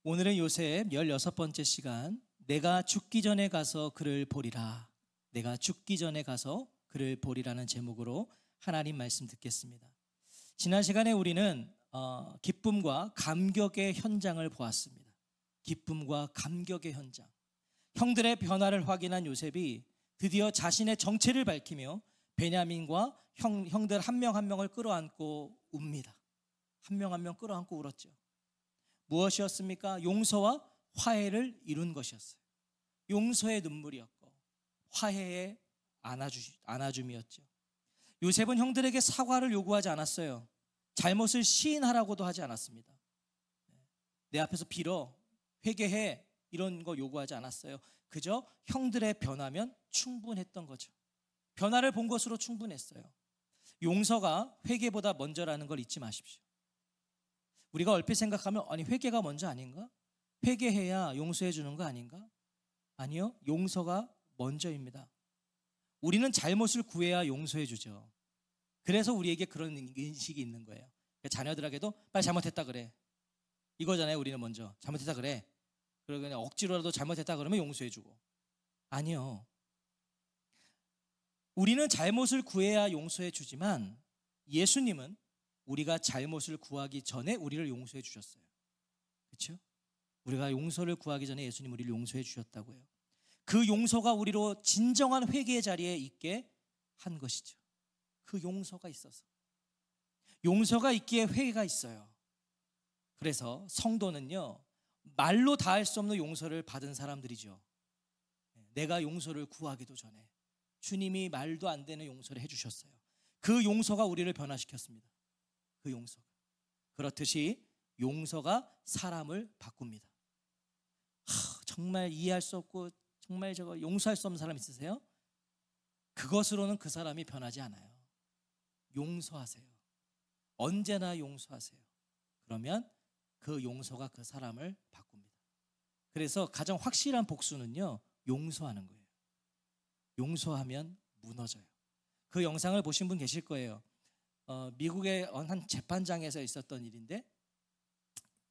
오늘은 요셉 16번째 시간, 내가 죽기 전에 가서 그를 보리라. 내가 죽기 전에 가서 그를 보리라는 제목으로 하나님 말씀 듣겠습니다. 지난 시간에 우리는 기쁨과 감격의 현장을 보았습니다. 기쁨과 감격의 현장. 형들의 변화를 확인한 요셉이 드디어 자신의 정체를 밝히며 베냐민과 형들 한 명 한 명을 끌어안고 웁니다. 한 명 한 명 끌어안고 울었죠. 무엇이었습니까? 용서와 화해를 이룬 것이었어요. 용서의 눈물이었고 화해의 안아줌이었죠. 요셉은 형들에게 사과를 요구하지 않았어요. 잘못을 시인하라고도 하지 않았습니다. 내 앞에서 빌어, 회개해, 이런 거 요구하지 않았어요. 그저 형들의 변화면 충분했던 거죠. 변화를 본 것으로 충분했어요. 용서가 회개보다 먼저라는 걸 잊지 마십시오. 우리가 얼핏 생각하면 아니 회개가 먼저 아닌가? 회개해야 용서해 주는 거 아닌가? 아니요, 용서가 먼저입니다. 우리는 잘못을 구해야 용서해 주죠. 그래서 우리에게 그런 인식이 있는 거예요. 자녀들에게도 빨리 잘못했다 그래, 이거잖아요. 우리는 먼저 잘못했다 그래, 그리고 그냥 억지로라도 잘못했다 그러면 용서해 주고. 아니요, 우리는 잘못을 구해야 용서해 주지만 예수님은 우리가 잘못을 구하기 전에 우리를 용서해 주셨어요. 그렇죠? 우리가 용서를 구하기 전에 예수님 우리를 용서해 주셨다고요. 그 용서가 우리로 진정한 회개의 자리에 있게 한 것이죠. 그 용서가 있어서. 용서가 있기에 회개가 있어요. 그래서 성도는요, 말로 다 할 수 없는 용서를 받은 사람들이죠. 내가 용서를 구하기도 전에 주님이 말도 안 되는 용서를 해주셨어요. 그 용서가 우리를 변화시켰습니다. 그 용서가. 그렇듯이 용서가 사람을 바꿉니다. 정말 이해할 수 없고 정말 저거 용서할 수 없는 사람 있으세요? 그것으로는 그 사람이 변하지 않아요. 용서하세요. 언제나 용서하세요. 그러면 그 용서가 그 사람을 바꿉니다. 그래서 가장 확실한 복수는요, 용서하는 거예요. 용서하면 무너져요. 그 영상을 보신 분 계실 거예요. 미국의 한 재판장에서 있었던 일인데,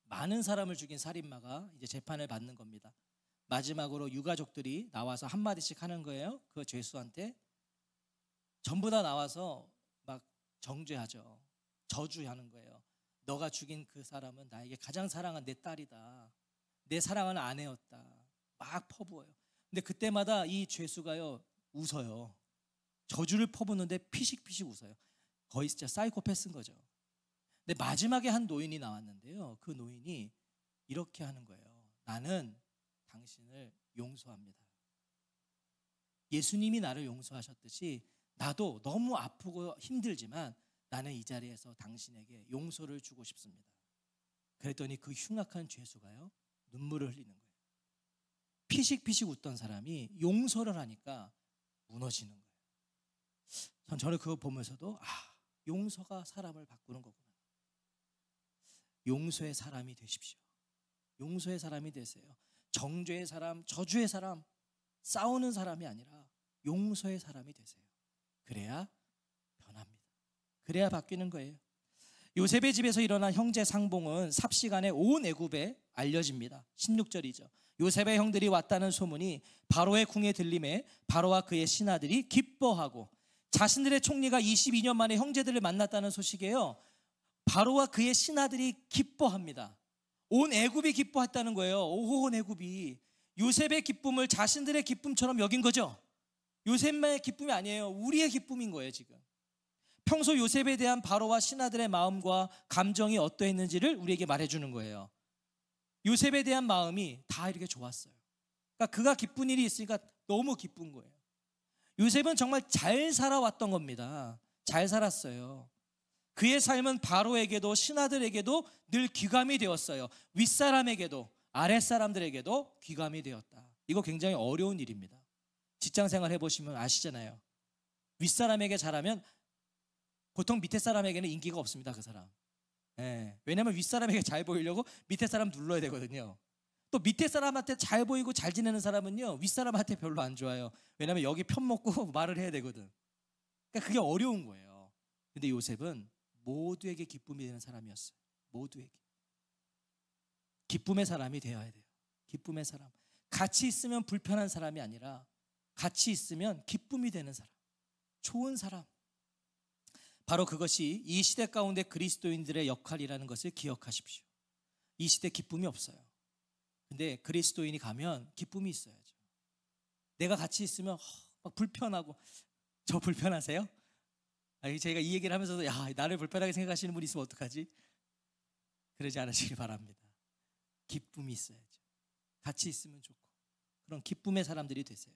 많은 사람을 죽인 살인마가 이제 재판을 받는 겁니다. 마지막으로 유가족들이 나와서 한마디씩 하는 거예요. 그 죄수한테 전부 다 나와서 막 정죄하죠. 저주하는 거예요. 너가 죽인 그 사람은 나에게 가장 사랑한 내 딸이다, 내 사랑하는 아내였다, 막 퍼부어요. 근데 그때마다 이 죄수가요 웃어요. 저주를 퍼붓는데 피식피식 웃어요. 거의 진짜 사이코패스인 거죠. 근데 마지막에 한 노인이 나왔는데요, 그 노인이 이렇게 하는 거예요. 나는 당신을 용서합니다. 예수님이 나를 용서하셨듯이 나도 너무 아프고 힘들지만 나는 이 자리에서 당신에게 용서를 주고 싶습니다. 그랬더니 그 흉악한 죄수가요 눈물을 흘리는 거예요. 피식피식 웃던 사람이 용서를 하니까 무너지는 거예요. 저는 그거 보면서도 용서가 사람을 바꾸는 거구나. 용서의 사람이 되십시오. 용서의 사람이 되세요. 정죄의 사람, 저주의 사람, 싸우는 사람이 아니라 용서의 사람이 되세요. 그래야 변합니다. 그래야 바뀌는 거예요. 요셉의 집에서 일어난 형제 상봉은 삽시간에 온 애굽에 알려집니다. 16절이죠. 요셉의 형들이 왔다는 소문이 바로의 궁에 들림에 바로와 그의 신하들이 기뻐하고, 자신들의 총리가 22년 만에 형제들을 만났다는 소식이에요. 바로와 그의 신하들이 기뻐합니다. 온 애굽이 기뻐했다는 거예요. 온 애굽이 요셉의 기쁨을 자신들의 기쁨처럼 여긴 거죠. 요셉만의 기쁨이 아니에요. 우리의 기쁨인 거예요. 지금 평소 요셉에 대한 바로와 신하들의 마음과 감정이 어떠했는지를 우리에게 말해주는 거예요. 요셉에 대한 마음이 다 이렇게 좋았어요. 그러니까 그가 기쁜 일이 있으니까 너무 기쁜 거예요. 요셉은 정말 잘 살아왔던 겁니다. 잘 살았어요. 그의 삶은 바로에게도 신하들에게도 늘 귀감이 되었어요. 윗사람에게도 아랫사람들에게도 귀감이 되었다. 이거 굉장히 어려운 일입니다. 직장생활 해보시면 아시잖아요. 윗사람에게 잘하면 보통 밑에 사람에게는 인기가 없습니다. 그 사람. 왜냐하면 윗사람에게 잘 보이려고 밑에 사람 눌러야 되거든요. 또 밑에 사람한테 잘 보이고 잘 지내는 사람은요 윗사람한테 별로 안 좋아요. 왜냐하면 여기 편 먹고 말을 해야 되거든. 그러니까 그게 어려운 거예요. 근데 요셉은 모두에게 기쁨이 되는 사람이었어요. 모두에게. 기쁨의 사람이 되어야 돼요. 기쁨의 사람. 같이 있으면 불편한 사람이 아니라 같이 있으면 기쁨이 되는 사람, 좋은 사람. 바로 그것이 이 시대 가운데 그리스도인들의 역할이라는 것을 기억하십시오. 이 시대 기쁨이 없어요. 근데 그리스도인이 가면 기쁨이 있어야죠. 내가 같이 있으면 막 불편하고, 저 불편하세요? 제가 이 얘기를 하면서도 야, 나를 불편하게 생각하시는 분이 있으면 어떡하지? 그러지 않으시길 바랍니다. 기쁨이 있어야죠. 같이 있으면 좋고 그런 기쁨의 사람들이 되세요.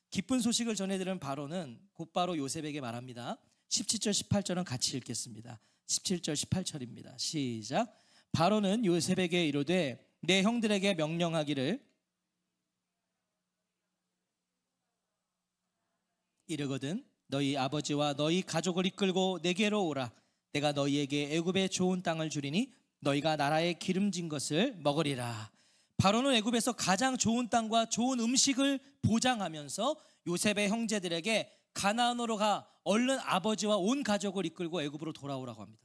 기쁜 소식을 전해드리는 바로는 곧바로 요셉에게 말합니다. 17절 18절은 같이 읽겠습니다. 17절 18절입니다. 시작. 바로는 요셉에게 이르되 내 형들에게 명령하기를 이르거든 너희 아버지와 너희 가족을 이끌고 내게로 오라. 내가 너희에게 애굽의 좋은 땅을 주리니 너희가 나라에 기름진 것을 먹으리라. 바로는 애굽에서 가장 좋은 땅과 좋은 음식을 보장하면서 요셉의 형제들에게 가나안으로 가 얼른 아버지와 온 가족을 이끌고 애굽으로 돌아오라고 합니다.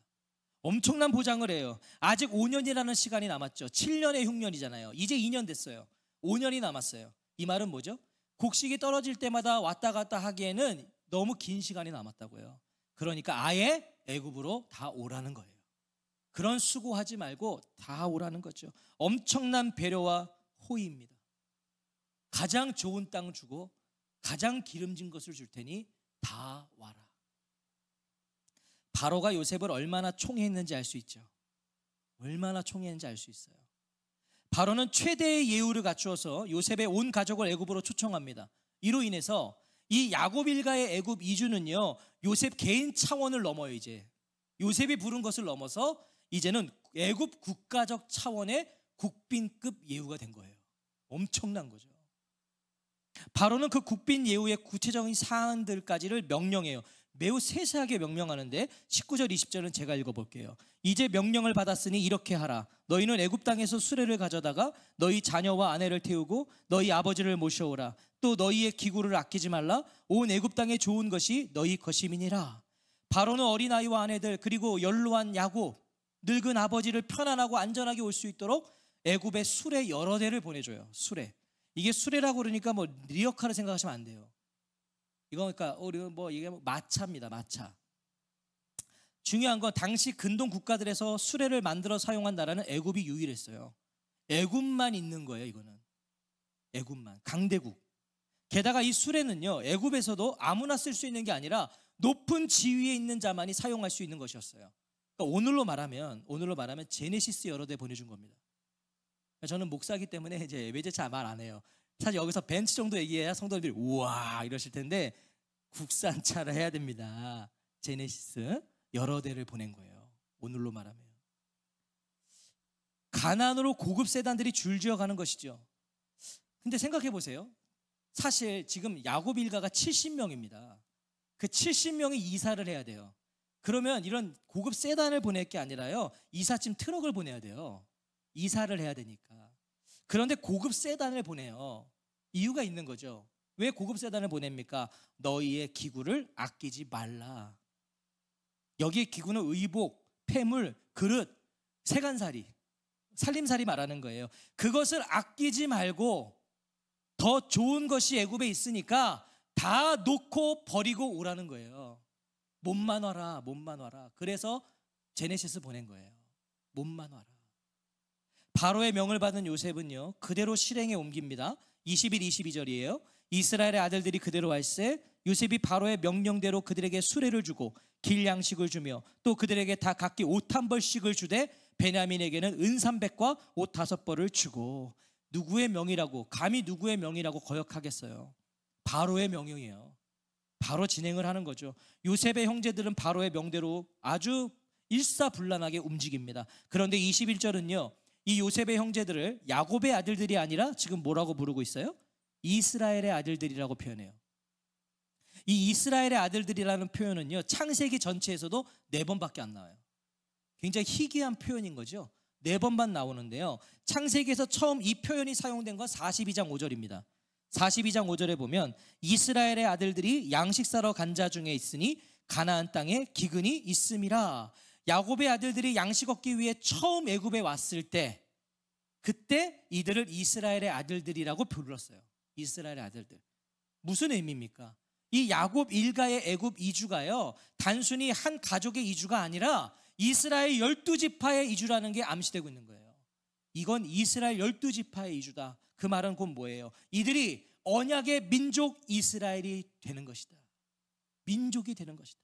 엄청난 보장을 해요. 아직 5년이라는 시간이 남았죠. 7년의 흉년이잖아요. 이제 2년 됐어요. 5년이 남았어요. 이 말은 뭐죠? 곡식이 떨어질 때마다 왔다 갔다 하기에는 너무 긴 시간이 남았다고요. 그러니까 아예 애굽으로 다 오라는 거예요. 그런 수고하지 말고 다 오라는 거죠. 엄청난 배려와 호의입니다. 가장 좋은 땅 주고 가장 기름진 것을 줄 테니 다 와라. 바로가 요셉을 얼마나 총애했는지 알 수 있죠. 얼마나 총애했는지 알 수 있어요. 바로는 최대의 예우를 갖추어서 요셉의 온 가족을 애굽으로 초청합니다. 이로 인해서 이 야곱 일가의 애굽 이주는요, 요셉 개인 차원을 넘어요. 이제 요셉이 부른 것을 넘어서 이제는 애굽 국가적 차원의 국빈급 예우가 된 거예요. 엄청난 거죠. 바로는 그 국빈 예우의 구체적인 사안들까지를 명령해요. 매우 세세하게 명령하는데 19절 20절은 제가 읽어볼게요. 이제 명령을 받았으니 이렇게 하라. 너희는 애굽 땅에서 수레를 가져다가 너희 자녀와 아내를 태우고 너희 아버지를 모셔오라. 또 너희의 기구를 아끼지 말라. 온 애굽 땅에 좋은 것이 너희 것임이니라. 바로는 어린아이와 아내들 그리고 연로한 야곱 늙은 아버지를 편안하고 안전하게 올 수 있도록 애굽에 수레 여러 대를 보내줘요. 수레. 이게 수레라고 그러니까 뭐 리어카를 생각하시면 안 돼요. 이거 그러니까 이게 마차입니다. 마차. 중요한 건 당시 근동 국가들에서 수레를 만들어 사용한 나라는 애굽이 유일했어요. 애굽만 있는 거예요. 이거는 애굽만, 강대국. 게다가 이 수레는요, 애굽에서도 아무나 쓸 수 있는 게 아니라 높은 지위에 있는 자만이 사용할 수 있는 것이었어요. 그러니까 오늘로 말하면 제네시스 여러 대 보내준 겁니다. 저는 목사기 때문에 이제 외제차 말 안 해요. 사실 여기서 벤츠 정도 얘기해야 성도들이 우와 이러실 텐데 국산차를 해야 됩니다. 제네시스 여러 대를 보낸 거예요. 오늘로 말하면 가나안으로 고급 세단들이 줄지어 가는 것이죠. 근데 생각해 보세요. 사실 지금 야곱 일가가 70명입니다. 그 70명이 이사를 해야 돼요. 그러면 이런 고급 세단을 보낼 게 아니라요, 이삿짐 트럭을 보내야 돼요. 이사를 해야 되니까. 그런데 고급 세단을 보내요. 이유가 있는 거죠. 왜 고급 세단을 보냅니까? 너희의 기구를 아끼지 말라. 여기에 기구는 의복, 폐물, 그릇, 세간살이, 살림살이 말하는 거예요. 그것을 아끼지 말고 더 좋은 것이 애굽에 있으니까 다 놓고 버리고 오라는 거예요. 몸만 와라, 몸만 와라. 그래서 제네시스 보낸 거예요. 몸만 와라. 바로의 명을 받은 요셉은요, 그대로 실행에 옮깁니다. 21, 22절이에요. 이스라엘의 아들들이 그대로 왔을 요셉이 바로의 명령대로 그들에게 수레를 주고 길 양식을 주며 또 그들에게 다 각기 옷 한 벌씩을 주되 베냐민에게는 은 300과 옷 5벌을 주고. 누구의 명이라고, 감히 누구의 명이라고 거역하겠어요? 바로의 명령이에요. 바로 진행을 하는 거죠. 요셉의 형제들은 바로의 명대로 아주 일사불란하게 움직입니다. 그런데 21절은요, 이 요셉의 형제들을 야곱의 아들들이 아니라 지금 뭐라고 부르고 있어요? 이스라엘의 아들들이라고 표현해요. 이 이스라엘의 아들들이라는 표현은요, 창세기 전체에서도 4번밖에 안 나와요. 굉장히 희귀한 표현인 거죠. 4번만 나오는데요, 창세기에서 처음 이 표현이 사용된 건 42장 5절입니다. 42장 5절에 보면 이스라엘의 아들들이 양식 사러 간 자 중에 있으니 가나안 땅에 기근이 있음이라. 야곱의 아들들이 양식 얻기 위해 처음 애굽에 왔을 때 그때 이들을 이스라엘의 아들들이라고 불렀어요. 이스라엘의 아들들. 무슨 의미입니까? 이 야곱 일가의 애굽 이주가요, 단순히 한 가족의 이주가 아니라 이스라엘 12지파의 이주라는 게 암시되고 있는 거예요. 이건 이스라엘 12지파의 이주다. 그 말은 곧 뭐예요? 이들이 언약의 민족 이스라엘이 되는 것이다. 민족이 되는 것이다.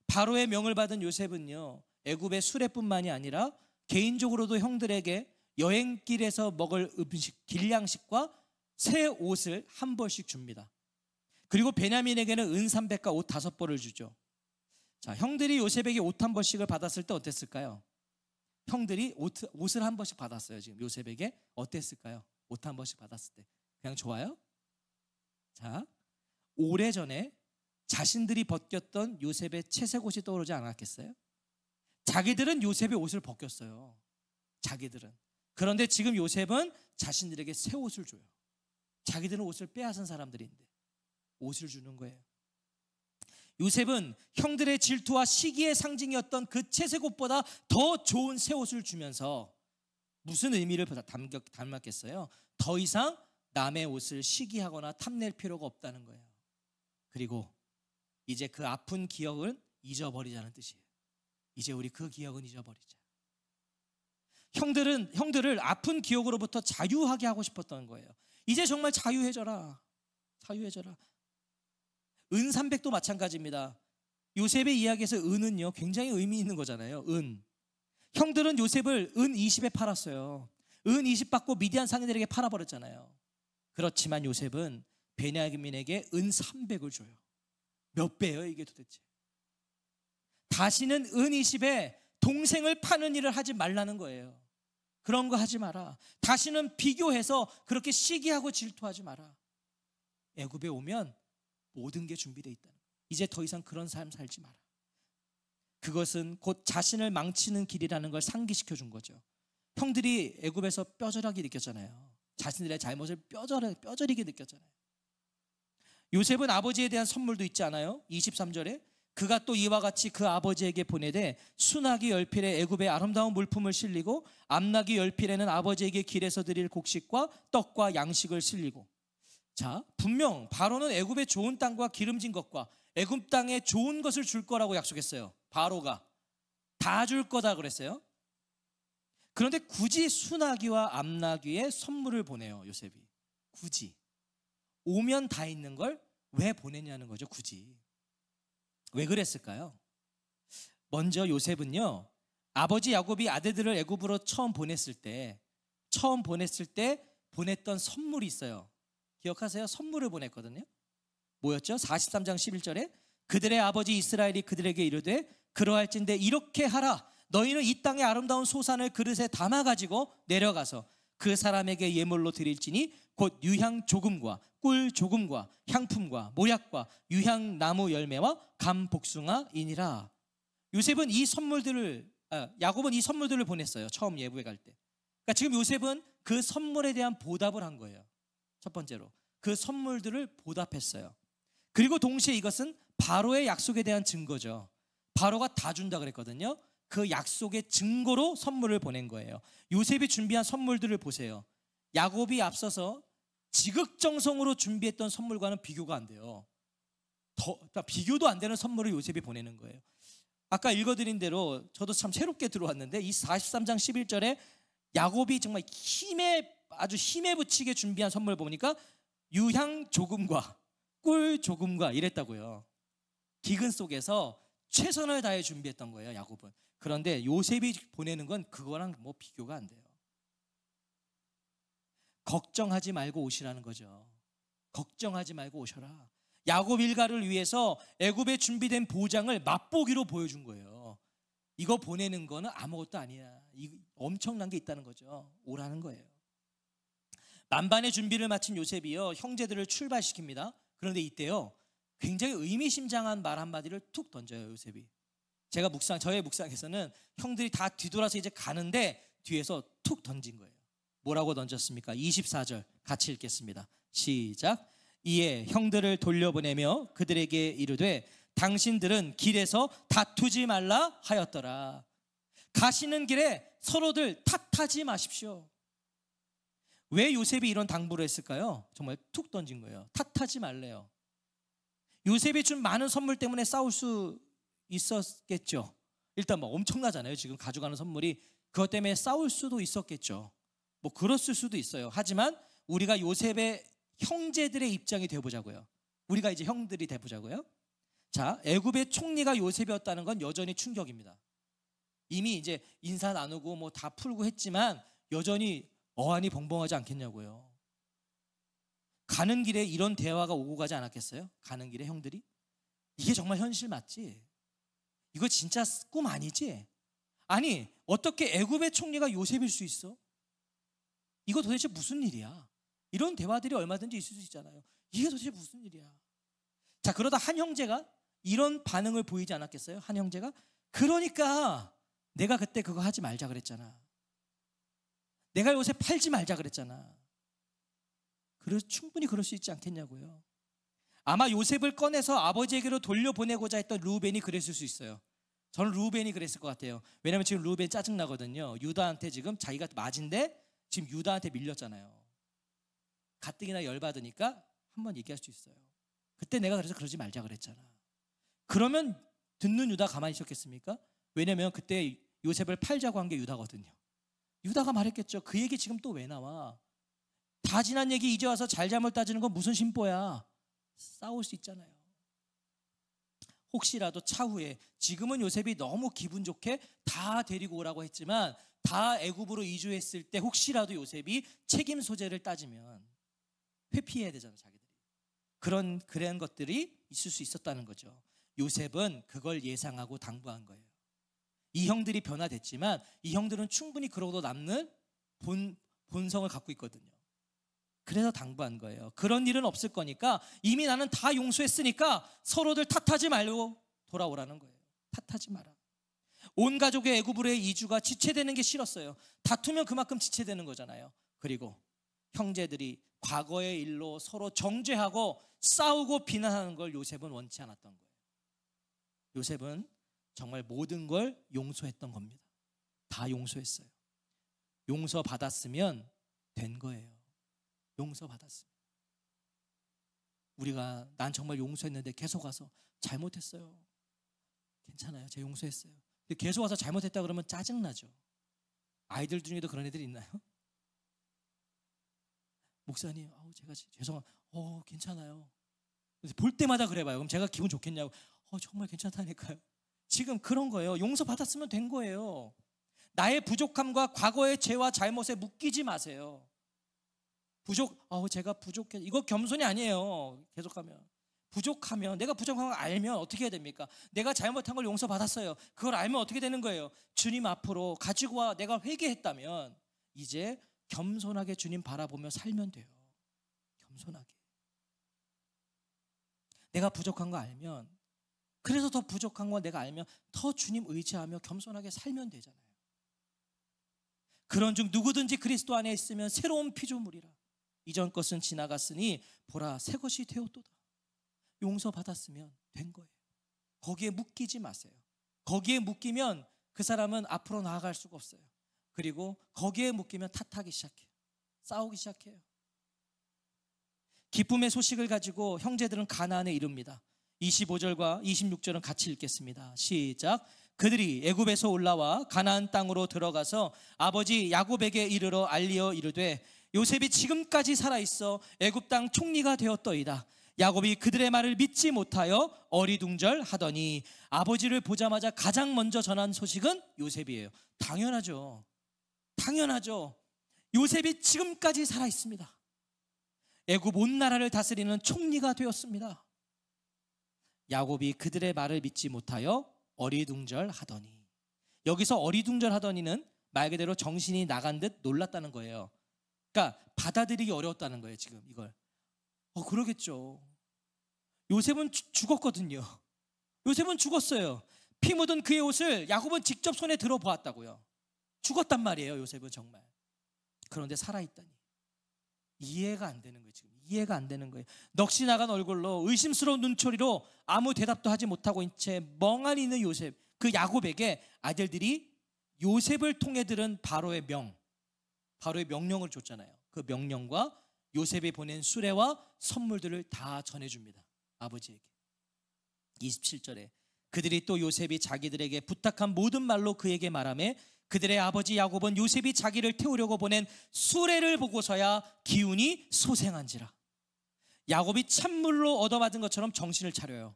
바로의 명을 받은 요셉은요, 애굽의 수레뿐만이 아니라 개인적으로도 형들에게 여행길에서 먹을 음식, 길냥식과 새 옷을 한 벌씩 줍니다. 그리고 베냐민에게는 은 300과 옷 5벌을 주죠. 자, 형들이 요셉에게 옷 한 벌씩을 받았을 때 어땠을까요? 형들이 옷을 한 벌씩 받았어요. 지금 요셉에게 어땠을까요? 옷 한 벌씩 받았을 때 그냥 좋아요? 자, 오래전에 자신들이 벗겼던 요셉의 채색 옷이 떠오르지 않았겠어요? 자기들은 요셉의 옷을 벗겼어요. 자기들은. 그런데 지금 요셉은 자신들에게 새 옷을 줘요. 자기들은 옷을 빼앗은 사람들인데 옷을 주는 거예요. 요셉은 형들의 질투와 시기의 상징이었던 그 채색 옷보다 더 좋은 새 옷을 주면서 무슨 의미를 담았겠어요? 더 이상 남의 옷을 시기하거나 탐낼 필요가 없다는 거예요. 그리고 이제 그 아픈 기억을 잊어버리자는 뜻이에요. 이제 우리 그 기억은 잊어버리자. 형들을 아픈 기억으로부터 자유하게 하고 싶었던 거예요. 이제 정말 자유해져라. 자유해져라. 은 300도 마찬가지입니다. 요셉의 이야기에서 은은요, 굉장히 의미 있는 거잖아요. 은. 형들은 요셉을 은 20에 팔았어요. 은 20 받고 미디안 상인들에게 팔아버렸잖아요. 그렇지만 요셉은 베냐민에게 은 300을 줘요. 몇 배예요 이게 도대체? 다시는 은 20에 동생을 파는 일을 하지 말라는 거예요. 그런 거 하지 마라. 다시는 비교해서 그렇게 시기하고 질투하지 마라. 애굽에 오면 모든 게 준비되어 있다는 거예요. 이제 더 이상 그런 삶 살지 마라. 그것은 곧 자신을 망치는 길이라는 걸 상기시켜 준 거죠. 형들이 애굽에서 뼈저리게 느꼈잖아요. 자신들의 잘못을 뼈저리게 느꼈잖아요. 요셉은 아버지에 대한 선물도 있지 않아요? 23절에 그가 또 이와 같이 그 아버지에게 보내되 순하기 열필에 애굽의 아름다운 물품을 실리고 암나기 열필에는 아버지에게 길에서 드릴 곡식과 떡과 양식을 실리고. 자, 분명 바로는 애굽의 좋은 땅과 기름진 것과 애굽 땅에 좋은 것을 줄 거라고 약속했어요. 바로가 다 줄 거다 그랬어요. 그런데 굳이 순하기와 암나기에 선물을 보내요. 요셉이 굳이 오면 다 있는 걸 왜 보냈냐는 거죠. 굳이 왜 그랬을까요? 먼저 요셉은요, 아버지 야곱이 아들들을 애굽으로 처음 보냈을 때 보냈던 선물이 있어요. 기억하세요? 선물을 보냈거든요. 뭐였죠? 43장 11절에 그들의 아버지 이스라엘이 그들에게 이르되 그러할진대 이렇게 하라. 너희는 이 땅의 아름다운 소산을 그릇에 담아가지고 내려가서 그 사람에게 예물로 드릴지니 곧 유향 조금과 꿀 조금과 향품과 모략과 유향나무 열매와 감 복숭아이니라. 야곱은 이 선물들을 보냈어요. 처음 예부에 갈 때. 그러니까 지금 요셉은 그 선물에 대한 보답을 한 거예요. 첫 번째로 그 선물들을 보답했어요. 그리고 동시에 이것은 바로의 약속에 대한 증거죠. 바로가 다 준다 그랬거든요. 그 약속의 증거로 선물을 보낸 거예요. 요셉이 준비한 선물들을 보세요. 야곱이 앞서서 지극정성으로 준비했던 선물과는 비교가 안 돼요. 비교도 안 되는 선물을 요셉이 보내는 거예요. 아까 읽어드린 대로 저도 참 새롭게 들어왔는데 이 43장 11절에 야곱이 정말 아주 힘에 붙이게 준비한 선물 보니까 유향 조금과 꿀 조금과 이랬다고요. 기근 속에서 최선을 다해 준비했던 거예요. 야곱은. 그런데 요셉이 보내는 건 그거랑 뭐 비교가 안 돼요. 걱정하지 말고 오시라는 거죠. 걱정하지 말고 오셔라. 야곱 일가를 위해서 애굽에 준비된 보장을 맛보기로 보여준 거예요. 이거 보내는 거는 아무것도 아니야. 엄청난 게 있다는 거죠. 오라는 거예요. 만반의 준비를 마친 요셉이요, 형제들을 출발시킵니다. 그런데 이때요, 굉장히 의미심장한 말 한마디를 툭 던져요. 요셉이. 저의 묵상에서는 형들이 다 뒤돌아서 이제 가는데 뒤에서 툭 던진 거예요. 뭐라고 던졌습니까? 24절 같이 읽겠습니다. 시작. 이에 형들을 돌려보내며 그들에게 이르되 당신들은 길에서 다투지 말라 하였더라. 가시는 길에 서로들 탓하지 마십시오. 왜 요셉이 이런 당부를 했을까요? 정말 툭 던진 거예요. 탓하지 말래요. 요셉이 준 많은 선물 때문에 싸울 수 있었겠죠. 일단 뭐 엄청나잖아요. 지금 가져가는 선물이. 그것 때문에 싸울 수도 있었겠죠. 뭐 그랬을 수도 있어요. 하지만 우리가 요셉의 형제들의 입장이 되어보자고요. 우리가 이제 형들이 되어보자고요. 자, 애굽의 총리가 요셉이었다는 건 여전히 충격입니다. 이미 이제 인사 나누고 뭐 다 풀고 했지만 여전히 어안이 벙벙하지 않겠냐고요. 가는 길에 이런 대화가 오고 가지 않았겠어요? 가는 길에 형들이? 이게 정말 현실 맞지? 이거 진짜 꿈 아니지? 아니, 어떻게 애굽의 총리가 요셉일 수 있어? 이거 도대체 무슨 일이야? 이런 대화들이 얼마든지 있을 수 있잖아요. 이게 도대체 무슨 일이야? 자, 그러다 한 형제가 이런 반응을 보이지 않았겠어요? 한 형제가? 그러니까 내가 그때 그거 하지 말자 그랬잖아. 내가 요새 팔지 말자 그랬잖아. 충분히 그럴 수 있지 않겠냐고요. 아마 요셉을 꺼내서 아버지에게로 돌려보내고자 했던 루벤이 그랬을 수 있어요. 저는 루벤이 그랬을 것 같아요. 왜냐하면 지금 루벤 짜증나거든요. 유다한테 지금 자기가 맞은데 지금 유다한테 밀렸잖아요. 가뜩이나 열받으니까 한번 얘기할 수 있어요. 그때 내가 그래서 그러지 말자 그랬잖아. 그러면 듣는 유다 가만히 있었겠습니까? 왜냐하면 그때 요셉을 팔자고 한 게 유다거든요. 유다가 말했겠죠. 그 얘기 지금 또 왜 나와? 다 지난 얘기 이제 와서 잘잘못 따지는 건 무슨 심보야? 싸울 수 있잖아요. 혹시라도 차후에 지금은 요셉이 너무 기분 좋게 다 데리고 오라고 했지만 다 애굽으로 이주했을 때 혹시라도 요셉이 책임 소재를 따지면 회피해야 되잖아요. 자기들이. 그런 것들이 있을 수 있었다는 거죠. 요셉은 그걸 예상하고 당부한 거예요. 이 형들이 변화됐지만 이 형들은 충분히 그러고도 남는 본성을 갖고 있거든요. 그래서 당부한 거예요. 그런 일은 없을 거니까 이미 나는 다 용서했으니까 서로들 탓하지 말고 돌아오라는 거예요. 탓하지 마라. 온 가족의 애굽으로의 이주가 지체되는 게 싫었어요. 다투면 그만큼 지체되는 거잖아요. 그리고 형제들이 과거의 일로 서로 정죄하고 싸우고 비난하는 걸 요셉은 원치 않았던 거예요. 요셉은 정말 모든 걸 용서했던 겁니다. 다 용서했어요. 용서받았으면 된 거예요. 용서받았어요. 우리가 난 정말 용서했는데 계속 와서 잘못했어요. 괜찮아요. 제가 용서했어요. 근데 계속 와서 잘못했다 그러면 짜증나죠. 아이들 중에도 그런 애들이 있나요? 목사님, 제가 죄송합니다. 괜찮아요. 볼 때마다 그래봐요. 그럼 제가 기분 좋겠냐고. 정말 괜찮다니까요. 지금 그런 거예요. 용서받았으면 된 거예요. 나의 부족함과 과거의 죄와 잘못에 묶이지 마세요. 제가 부족해. 이거 겸손이 아니에요. 계속하면. 부족하면, 내가 부족한 걸 알면 어떻게 해야 됩니까? 내가 잘못한 걸 용서받았어요. 그걸 알면 어떻게 되는 거예요? 주님 앞으로 가지고 와. 내가 회개했다면 이제 겸손하게 주님 바라보며 살면 돼요. 겸손하게. 내가 부족한 거 알면, 그래서 더 부족한 거 내가 알면 더 주님 의지하며 겸손하게 살면 되잖아요. 그런 중 누구든지 그리스도 안에 있으면 새로운 피조물이라. 이전 것은 지나갔으니 보라 새 것이 되었도다. 용서받았으면 된 거예요. 거기에 묶이지 마세요. 거기에 묶이면 그 사람은 앞으로 나아갈 수가 없어요. 그리고 거기에 묶이면 탓하기 시작해요. 싸우기 시작해요. 기쁨의 소식을 가지고 형제들은 가나안에 이릅니다. 25절과 26절은 같이 읽겠습니다. 시작. 그들이 애굽에서 올라와 가나안 땅으로 들어가서 아버지 야곱에게 이르러 알리어 이르되 요셉이 지금까지 살아있어 애굽 땅 총리가 되었더이다. 야곱이 그들의 말을 믿지 못하여 어리둥절하더니 아버지를 보자마자 가장 먼저 전한 소식은 요셉이에요. 당연하죠. 요셉이 지금까지 살아있습니다. 애굽 온 나라를 다스리는 총리가 되었습니다. 야곱이 그들의 말을 믿지 못하여 어리둥절하더니, 여기서 어리둥절하더니는 말 그대로 정신이 나간 듯 놀랐다는 거예요. 그러니까 받아들이기 어려웠다는 거예요. 지금 이걸 그러겠죠. 요셉은 죽었거든요. 요셉은 죽었어요. 피 묻은 그의 옷을 야곱은 직접 손에 들어보았다고요. 죽었단 말이에요. 요셉은 정말. 그런데 살아있다니 이해가 안 되는 거예요. 지금 이해가 안 되는 거예요. 넋이 나간 얼굴로 의심스러운 눈초리로 아무 대답도 하지 못하고 있는 채 멍하니 있는 요셉, 그 야곱에게 아들들이 요셉을 통해 들은 바로의 명령을 줬잖아요. 그 명령과 요셉이 보낸 수레와 선물들을 다 전해줍니다. 아버지에게. 27절에 그들이 또 요셉이 자기들에게 부탁한 모든 말로 그에게 말하며 그들의 아버지 야곱은 요셉이 자기를 태우려고 보낸 수레를 보고서야 기운이 소생한지라. 야곱이 찬물로 얻어맞은 것처럼 정신을 차려요.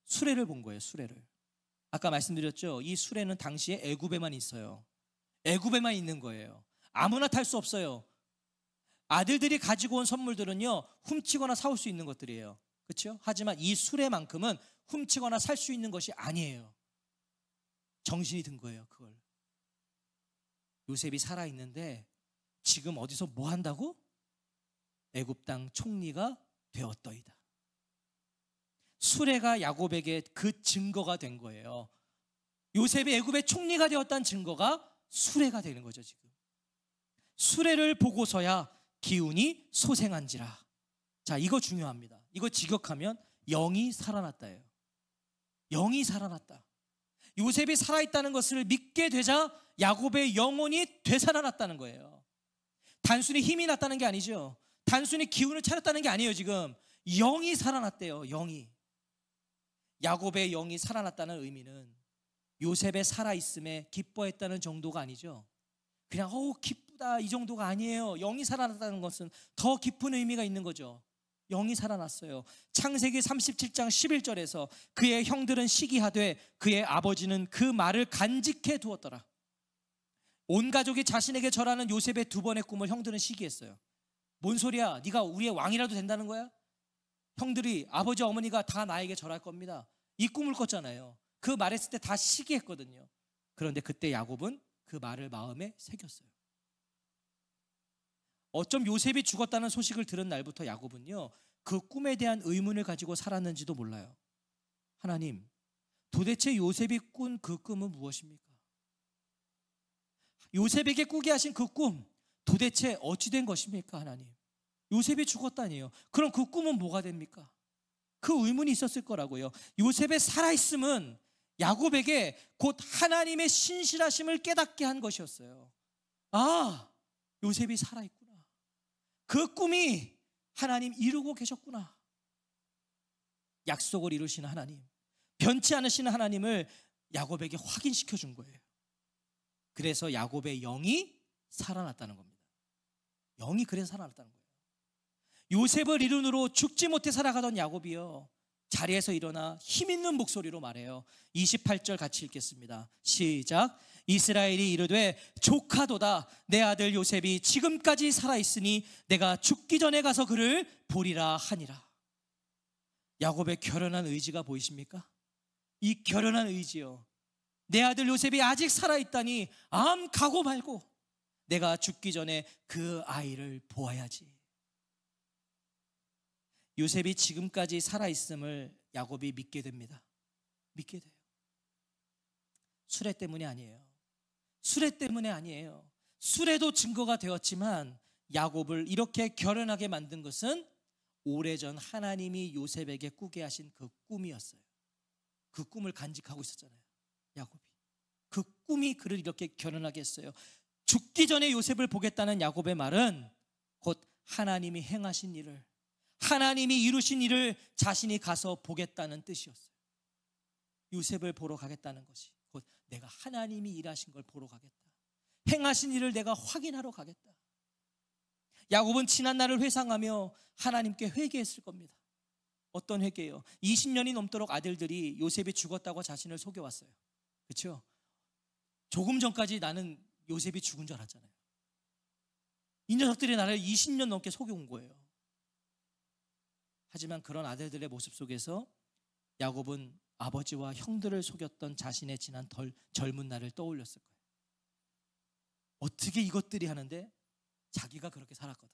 수레를 본 거예요. 수레를. 아까 말씀드렸죠. 이 수레는 당시에 애굽에만 있어요. 애굽에만 있는 거예요. 아무나 탈 수 없어요. 아들들이 가지고 온 선물들은요, 훔치거나 사올 수 있는 것들이에요. 그렇죠? 하지만 이 수레만큼은 훔치거나 살 수 있는 것이 아니에요. 정신이 든 거예요. 그걸. 요셉이 살아있는데 지금 어디서 뭐 한다고? 애굽 땅 총리가 되었더이다. 수레가 야곱에게 그 증거가 된 거예요. 요셉이 애굽의 총리가 되었다는 증거가 수레가 되는 거죠. 지금 수레를 보고서야 기운이 소생한지라. 자, 이거 중요합니다. 이거 직역하면 영이 살아났다예요. 영이 살아났다. 요셉이 살아있다는 것을 믿게 되자 야곱의 영혼이 되살아났다는 거예요. 단순히 힘이 났다는 게 아니죠. 단순히 기운을 차렸다는 게 아니에요. 지금 영이 살아났대요. 영이. 야곱의 영이 살아났다는 의미는 요셉의 살아있음에 기뻐했다는 정도가 아니죠. 그냥 기쁘다 이 정도가 아니에요. 영이 살아났다는 것은 더 깊은 의미가 있는 거죠. 영이 살아났어요. 창세기 37장 11절에서 그의 형들은 시기하되 그의 아버지는 그 말을 간직해 두었더라. 온 가족이 자신에게 절하는 요셉의 두 번의 꿈을 형들은 시기했어요. 뭔 소리야? 네가 우리의 왕이라도 된다는 거야? 형들이, 아버지 어머니가 다 나에게 절할 겁니다. 이 꿈을 꿨잖아요. 그 말했을 때 다 시기했거든요. 그런데 그때 야곱은 그 말을 마음에 새겼어요. 어쩜 요셉이 죽었다는 소식을 들은 날부터 야곱은요, 그 꿈에 대한 의문을 가지고 살았는지도 몰라요. 하나님, 도대체 요셉이 꾼 그 꿈은 무엇입니까? 요셉에게 꾸게 하신 그 꿈 도대체 어찌 된 것입니까? 하나님, 요셉이 죽었다니요. 그럼 그 꿈은 뭐가 됩니까? 그 의문이 있었을 거라고요. 요셉의 살아있음은 야곱에게 곧 하나님의 신실하심을 깨닫게 한 것이었어요. 아, 요셉이 살아있구나. 그 꿈이 하나님 이루고 계셨구나. 약속을 이루시는 하나님, 변치 않으시는 하나님을 야곱에게 확인시켜 준 거예요. 그래서 야곱의 영이 살아났다는 겁니다. 영이 그래서 살아났다는 거예요. 요셉을 이룬으로 죽지 못해 살아가던 야곱이요, 자리에서 일어나 힘있는 목소리로 말해요. 28절 같이 읽겠습니다. 시작. 이스라엘이 이르되 조카도다. 내 아들 요셉이 지금까지 살아있으니 내가 죽기 전에 가서 그를 보리라 하니라. 야곱의 결연한 의지가 보이십니까? 이 결연한 의지요. 내 아들 요셉이 아직 살아있다니 암 가고 말고 내가 죽기 전에 그 아이를 보아야지. 요셉이 지금까지 살아있음을 야곱이 믿게 됩니다. 믿게 돼요. 수레 때문이 아니에요. 수레 때문에 아니에요. 수레도 증거가 되었지만 야곱을 이렇게 결연하게 만든 것은 오래전 하나님이 요셉에게 꾸게 하신 그 꿈이었어요. 그 꿈을 간직하고 있었잖아요. 야곱이. 그 꿈이 그를 이렇게 결연하게 했어요. 죽기 전에 요셉을 보겠다는 야곱의 말은 곧 하나님이 행하신 일을, 하나님이 이루신 일을 자신이 가서 보겠다는 뜻이었어요. 요셉을 보러 가겠다는 것이 곧 내가 하나님이 일하신 걸 보러 가겠다. 행하신 일을 내가 확인하러 가겠다. 야곱은 지난 날을 회상하며 하나님께 회개했을 겁니다. 어떤 회개요? 20년이 넘도록 아들들이 요셉이 죽었다고 자신을 속여왔어요. 그렇죠? 조금 전까지 나는 요셉이 죽은 줄 알았잖아요. 이 녀석들이 나를 20년 넘게 속여온 거예요. 하지만 그런 아들들의 모습 속에서 야곱은 아버지와 형들을 속였던 자신의 지난 젊은 날을 떠올렸을 거예요. 어떻게 이것들이 하는데 자기가 그렇게 살았거든.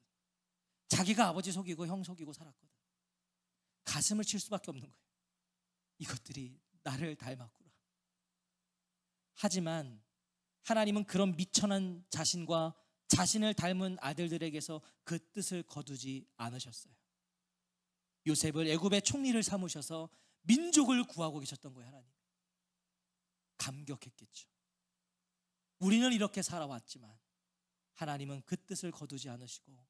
자기가 아버지 속이고 형 속이고 살았거든. 가슴을 칠 수밖에 없는 거예요. 이것들이 나를 닮았구나. 하지만 하나님은 그런 미천한 자신과 자신을 닮은 아들들에게서 그 뜻을 거두지 않으셨어요. 요셉을 애굽의 총리를 삼으셔서 민족을 구하고 계셨던 거예요. 하나님 감격했겠죠. 우리는 이렇게 살아왔지만 하나님은 그 뜻을 거두지 않으시고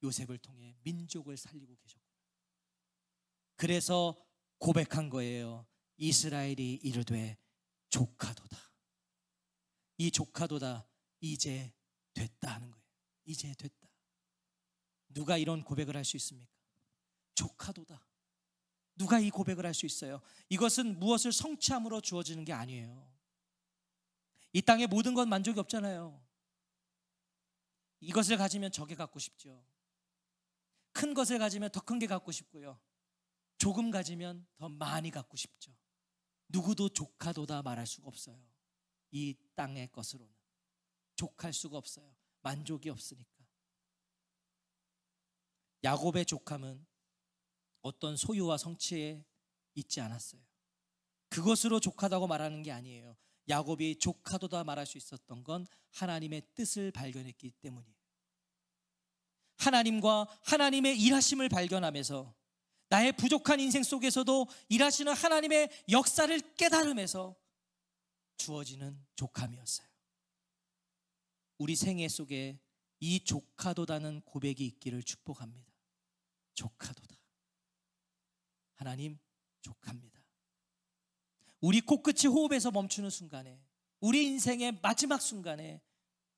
요셉을 통해 민족을 살리고 계셨구나. 그래서 고백한 거예요. 이스라엘이 이르되 조카도다. 이 조카도다, 이제 됐다 하는 거예요. 이제 됐다. 누가 이런 고백을 할 수 있습니까? 조카도다. 누가 이 고백을 할 수 있어요? 이것은 무엇을 성취함으로 주어지는 게 아니에요. 이 땅의 모든 건 만족이 없잖아요. 이것을 가지면 저게 갖고 싶죠. 큰 것을 가지면 더 큰 게 갖고 싶고요. 조금 가지면 더 많이 갖고 싶죠. 누구도 조카도다 말할 수가 없어요. 이 땅의 것으로는 족할 수가 없어요. 만족이 없으니까. 야곱의 족함은 어떤 소유와 성취에 있지 않았어요. 그것으로 족하다고 말하는 게 아니에요. 야곱이 족하도다 말할 수 있었던 건 하나님의 뜻을 발견했기 때문이에요. 하나님과 하나님의 일하심을 발견하면서 나의 부족한 인생 속에서도 일하시는 하나님의 역사를 깨달으면서 주어지는 족함이었어요. 우리 생애 속에 이 조카도다는 고백이 있기를 축복합니다. 조카도다. 하나님, 조카입니다. 우리 코끝이 호흡에서 멈추는 순간에, 우리 인생의 마지막 순간에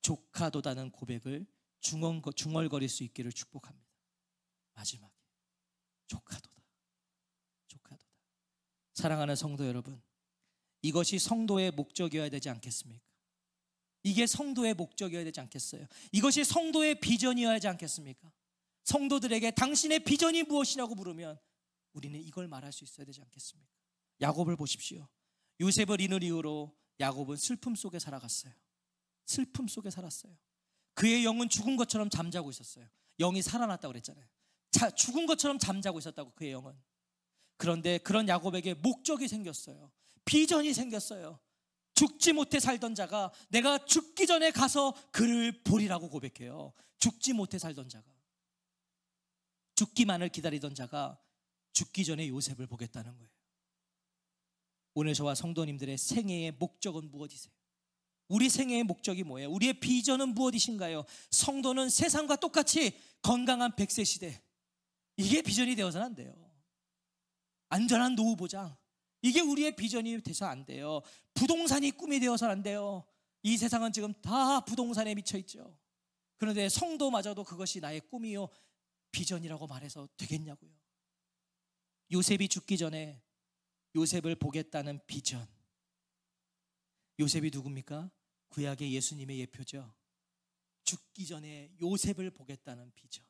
조카도다는 고백을 중얼거릴 수 있기를 축복합니다. 마지막에 조카도다. 조카도다. 사랑하는 성도 여러분, 이것이 성도의 목적이어야 되지 않겠습니까? 이게 성도의 목적이어야 되지 않겠어요? 이것이 성도의 비전이어야 하지 않겠습니까? 성도들에게 당신의 비전이 무엇이냐고 물으면 우리는 이걸 말할 수 있어야 되지 않겠습니까? 야곱을 보십시오. 요셉을 잃은 이후로 야곱은 슬픔 속에 살아갔어요. 슬픔 속에 살았어요. 그의 영은 죽은 것처럼 잠자고 있었어요. 영이 살아났다고 그랬잖아요. 죽은 것처럼 잠자고 있었다고, 그의 영은. 그런데 그런 야곱에게 목적이 생겼어요. 비전이 생겼어요. 죽지 못해 살던 자가 내가 죽기 전에 가서 그를 보리라고 고백해요. 죽지 못해 살던 자가, 죽기만을 기다리던 자가 죽기 전에 요셉을 보겠다는 거예요. 오늘 저와 성도님들의 생애의 목적은 무엇이세요? 우리 생애의 목적이 뭐예요? 우리의 비전은 무엇이신가요? 성도는 세상과 똑같이 건강한 100세 시대, 이게 비전이 되어서는 안 돼요. 안전한 노후 보장, 이게 우리의 비전이 돼서 안 돼요. 부동산이 꿈이 되어서는 안 돼요. 이 세상은 지금 다 부동산에 미쳐 있죠. 그런데 성도마저도 그것이 나의 꿈이요 비전이라고 말해서 되겠냐고요. 요셉이 죽기 전에 요셉을 보겠다는 비전. 요셉이 누굽니까? 구약의 예수님의 예표죠. 죽기 전에 요셉을 보겠다는 비전.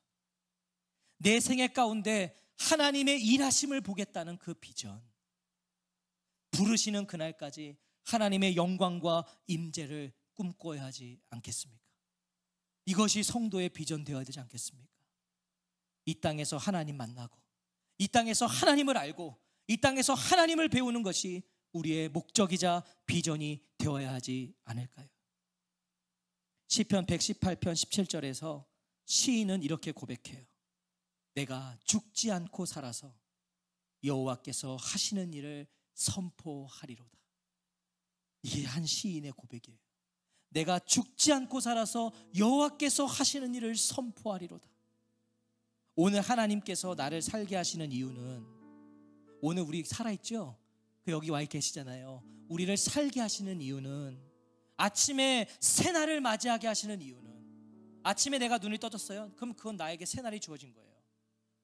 내 생애 가운데 하나님의 일하심을 보겠다는 그 비전. 부르시는 그날까지 하나님의 영광과 임재를 꿈꿔야 하지 않겠습니까? 이것이 성도의 비전 되어야 되지 않겠습니까? 이 땅에서 하나님 만나고, 이 땅에서 하나님을 알고, 이 땅에서 하나님을 배우는 것이 우리의 목적이자 비전이 되어야 하지 않을까요? 시편 118편 17절에서 시인은 이렇게 고백해요. 내가 죽지 않고 살아서 여호와께서 하시는 일을 선포하리로다. 이게 한 시인의 고백이에요. 내가 죽지 않고 살아서 여호와께서 하시는 일을 선포하리로다. 오늘 하나님께서 나를 살게 하시는 이유는, 오늘 우리 살아있죠? 여기 와 계시잖아요. 우리를 살게 하시는 이유는, 아침에 새날을 맞이하게 하시는 이유는, 아침에 내가 눈이 떠졌어요? 그럼 그건 나에게 새날이 주어진 거예요.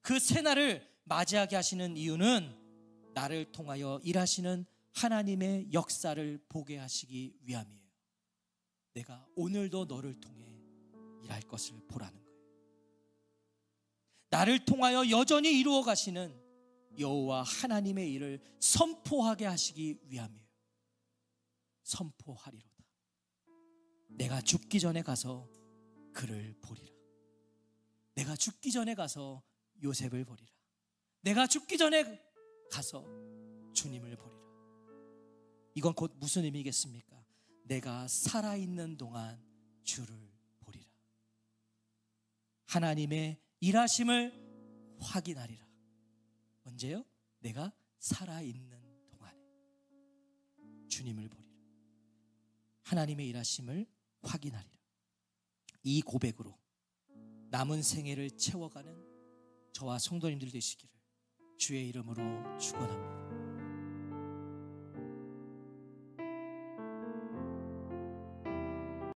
그 새날을 맞이하게 하시는 이유는 나를 통하여 일하시는 하나님의 역사를 보게 하시기 위함이에요. 내가 오늘도 너를 통해 일할 것을 보라는 거예요. 나를 통하여 여전히 이루어 가시는 여호와 하나님의 일을 선포하게 하시기 위함이에요. 선포하리로다. 내가 죽기 전에 가서 그를 보리라. 내가 죽기 전에 가서 요셉을 보리라. 내가 죽기 전에 가서 주님을 보리라. 이건 곧 무슨 의미겠습니까? 내가 살아있는 동안 주를 보리라. 하나님의 일하심을 확인하리라. 언제요? 내가 살아있는 동안에 주님을 보리라. 하나님의 일하심을 확인하리라. 이 고백으로 남은 생애를 채워가는 저와 성도님들 되시기를 주의 이름으로 축원합니다.